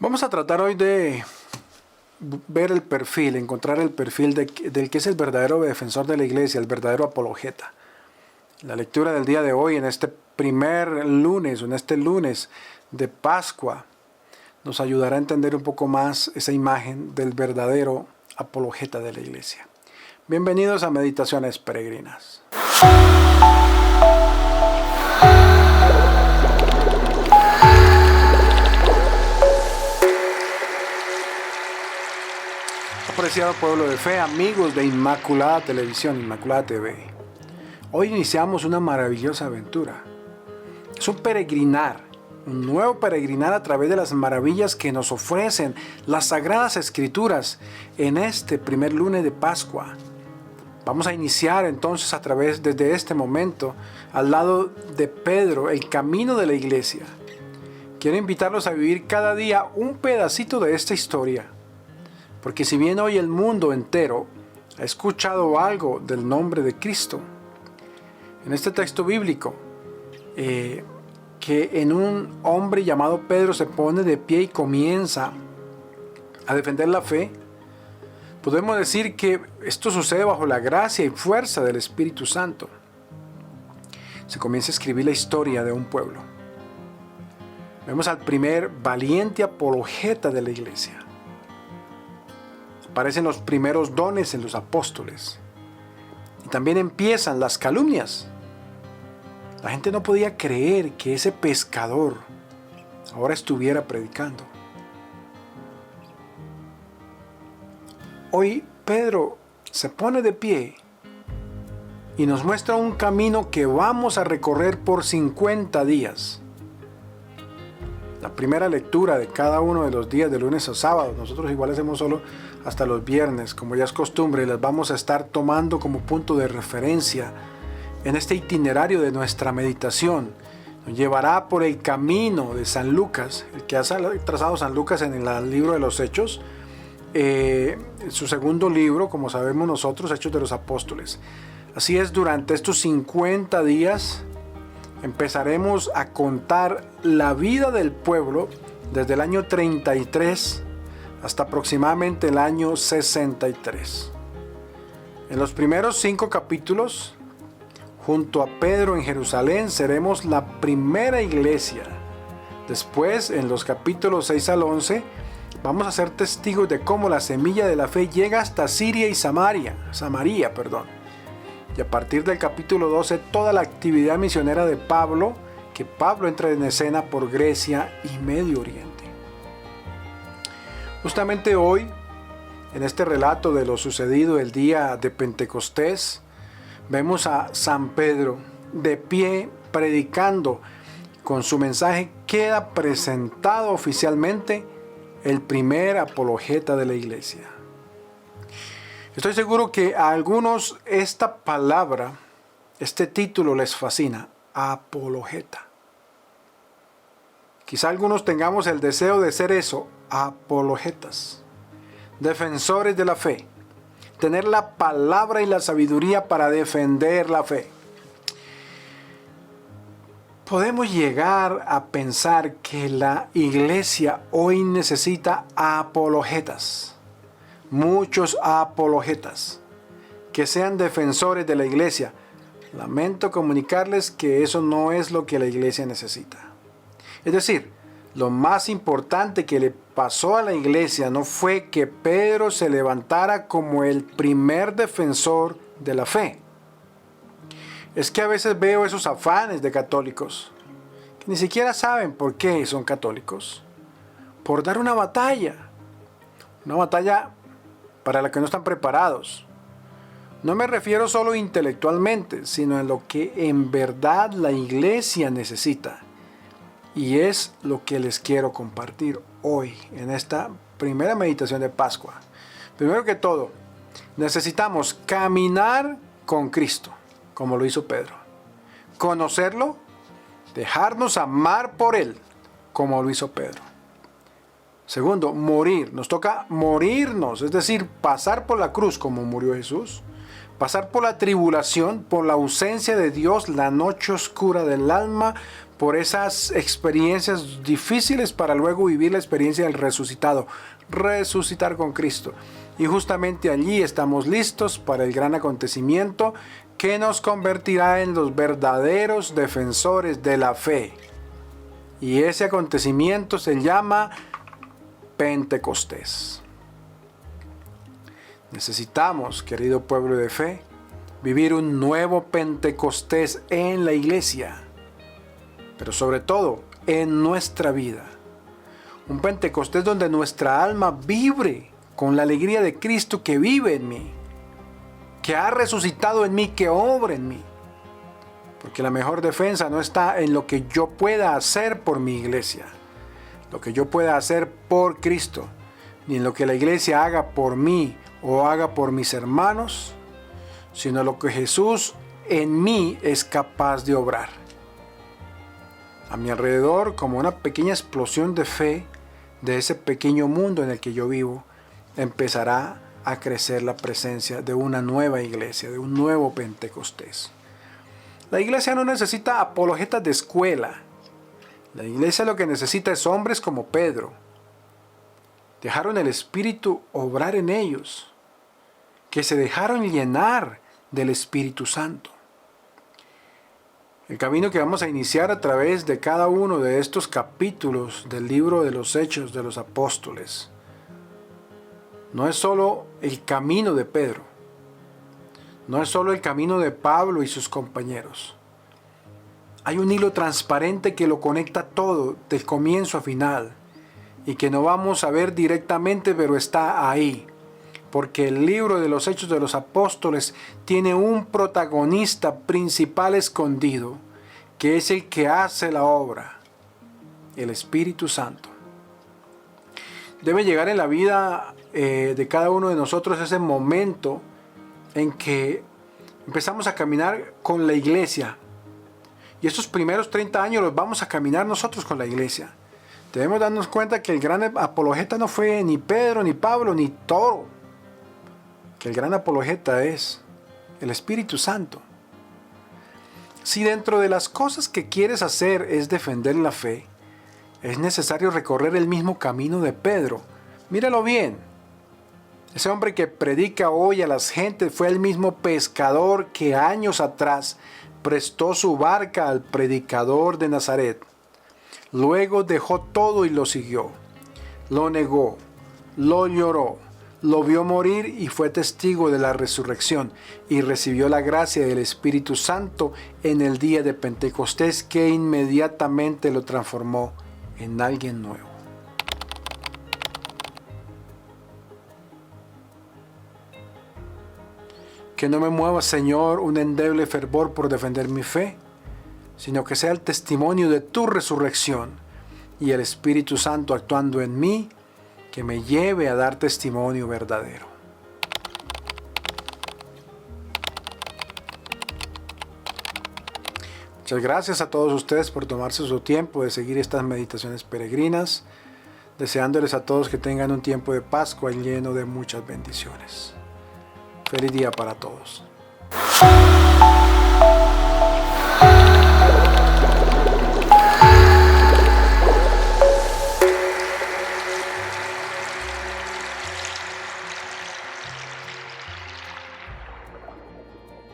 Vamos a tratar hoy de ver el perfil, encontrar el perfil del que es el verdadero defensor de la iglesia, el verdadero apologeta. La lectura del día de hoy, en este primer lunes, en este lunes de Pascua, nos ayudará a entender un poco más esa imagen del verdadero apologeta de la iglesia. Bienvenidos a Meditaciones Peregrinas. Apreciado pueblo de fe, amigos de Inmaculada Televisión, Inmaculada TV. Hoy iniciamos una maravillosa aventura. Es un peregrinar, un nuevo peregrinar a través de las maravillas que nos ofrecen las Sagradas Escrituras en este primer lunes de Pascua. Vamos a iniciar entonces desde este momento, al lado de Pedro, el camino de la iglesia. Quiero invitarlos a vivir cada día un pedacito de esta historia. Porque si bien hoy el mundo entero ha escuchado algo del nombre de Cristo, en este texto bíblico, que en un hombre llamado Pedro se pone de pie y comienza a defender la fe, podemos decir que esto sucede bajo la gracia y fuerza del Espíritu Santo. Se comienza a escribir la historia de un pueblo. Vemos al primer valiente apologeta de la iglesia. Aparecen los primeros dones en los apóstoles. Y también empiezan las calumnias. La gente no podía creer que ese pescador ahora estuviera predicando. Hoy Pedro se pone de pie y nos muestra un camino que vamos a recorrer por 50 días. La primera lectura de cada uno de los días de lunes a sábado, nosotros igual hacemos solo hasta los viernes, como ya es costumbre, las vamos a estar tomando como punto de referencia en este itinerario de nuestra meditación. Nos llevará por el camino de San Lucas, el que ha trazado San Lucas en el libro de los Hechos, su segundo libro, como sabemos nosotros, Hechos de los Apóstoles. Así es, durante estos 50 días empezaremos a contar la vida del pueblo desde el año 33 hasta aproximadamente el año 63. En los primeros 5 capítulos, junto a Pedro en Jerusalén, seremos la primera iglesia. Después, en los capítulos 6 al 11, vamos a ser testigos de cómo la semilla de la fe llega hasta Siria y Samaria. Y a partir del capítulo 12, toda la actividad misionera de Pablo, que Pablo entra en escena por Grecia y Medio Oriente. Justamente hoy, en este relato de lo sucedido el día de Pentecostés, vemos a San Pedro de pie predicando. Con su mensaje queda presentado oficialmente el primer apologeta de la iglesia. Estoy seguro que a algunos esta palabra, este título les fascina, apologeta. Quizá algunos tengamos el deseo de ser eso, apologetas, defensores de la fe, tener la palabra y la sabiduría para defender la fe. Podemos llegar a pensar que la iglesia hoy necesita apologetas. Muchos apologetas que sean defensores de la iglesia. Lamento comunicarles que eso no es lo que la iglesia necesita. Es decir, lo más importante que le pasó a la iglesia no fue que Pedro se levantara como el primer defensor de la fe. Es que a veces veo esos afanes de católicos que ni siquiera saben por qué son católicos. Por dar una batalla para la que no están preparados. No me refiero solo intelectualmente, sino en lo que en verdad la iglesia necesita. Y es lo que les quiero compartir hoy, en esta primera meditación de Pascua. Primero que todo, necesitamos caminar con Cristo, como lo hizo Pedro. Conocerlo, dejarnos amar por Él, como lo hizo Pedro. Segundo, morir. Nos toca morirnos, es decir, pasar por la cruz como murió Jesús. Pasar por la tribulación, por la ausencia de Dios, la noche oscura del alma, por esas experiencias difíciles para luego vivir la experiencia del resucitado, resucitar con Cristo. Y justamente allí estamos listos para el gran acontecimiento que nos convertirá en los verdaderos defensores de la fe. Y ese acontecimiento se llama Pentecostés. Necesitamos, querido pueblo de fe, vivir un nuevo Pentecostés en la iglesia, pero sobre todo en nuestra vida. Un Pentecostés donde nuestra alma vibre con la alegría de Cristo que vive en mí, que ha resucitado en mí, que obra en mí. Porque la mejor defensa no está en lo que yo pueda hacer por mi iglesia, lo que yo pueda hacer por Cristo, ni en lo que la iglesia haga por mí o haga por mis hermanos, sino lo que Jesús en mí es capaz de obrar. A mi alrededor, como una pequeña explosión de fe de ese pequeño mundo en el que yo vivo, empezará a crecer la presencia de una nueva iglesia, de un nuevo Pentecostés. La iglesia no necesita apologetas de escuela. La iglesia lo que necesita es hombres como Pedro. Dejaron el Espíritu obrar en ellos, que se dejaron llenar del Espíritu Santo. El camino que vamos a iniciar a través de cada uno de estos capítulos del libro de los Hechos de los Apóstoles no es solo el camino de Pedro, no es solo el camino de Pablo y sus compañeros. Hay un hilo transparente que lo conecta todo, del comienzo a final, y que no vamos a ver directamente, pero está ahí. Porque el libro de los Hechos de los Apóstoles tiene un protagonista principal escondido, que es el que hace la obra, el Espíritu Santo. Debe llegar en la vida de cada uno de nosotros ese momento en que empezamos a caminar con la iglesia. Y estos primeros 30 años los vamos a caminar nosotros con la iglesia. Debemos darnos cuenta que el gran apologeta no fue ni Pedro, ni Pablo, ni Toro. Que el gran apologeta es el Espíritu Santo. Si dentro de las cosas que quieres hacer es defender la fe, es necesario recorrer el mismo camino de Pedro. Míralo bien. Ese hombre que predica hoy a las gentes fue el mismo pescador que años atrás prestó su barca al predicador de Nazaret. Luego dejó todo y lo siguió. Lo negó, lo lloró, lo vio morir y fue testigo de la resurrección y recibió la gracia del Espíritu Santo en el día de Pentecostés, que inmediatamente lo transformó en alguien nuevo. Que no me mueva, Señor, un endeble fervor por defender mi fe, sino que sea el testimonio de tu resurrección y el Espíritu Santo actuando en mí, que me lleve a dar testimonio verdadero. Muchas gracias a todos ustedes por tomarse su tiempo de seguir estas meditaciones peregrinas, deseándoles a todos que tengan un tiempo de Pascua lleno de muchas bendiciones. Feliz día para todos.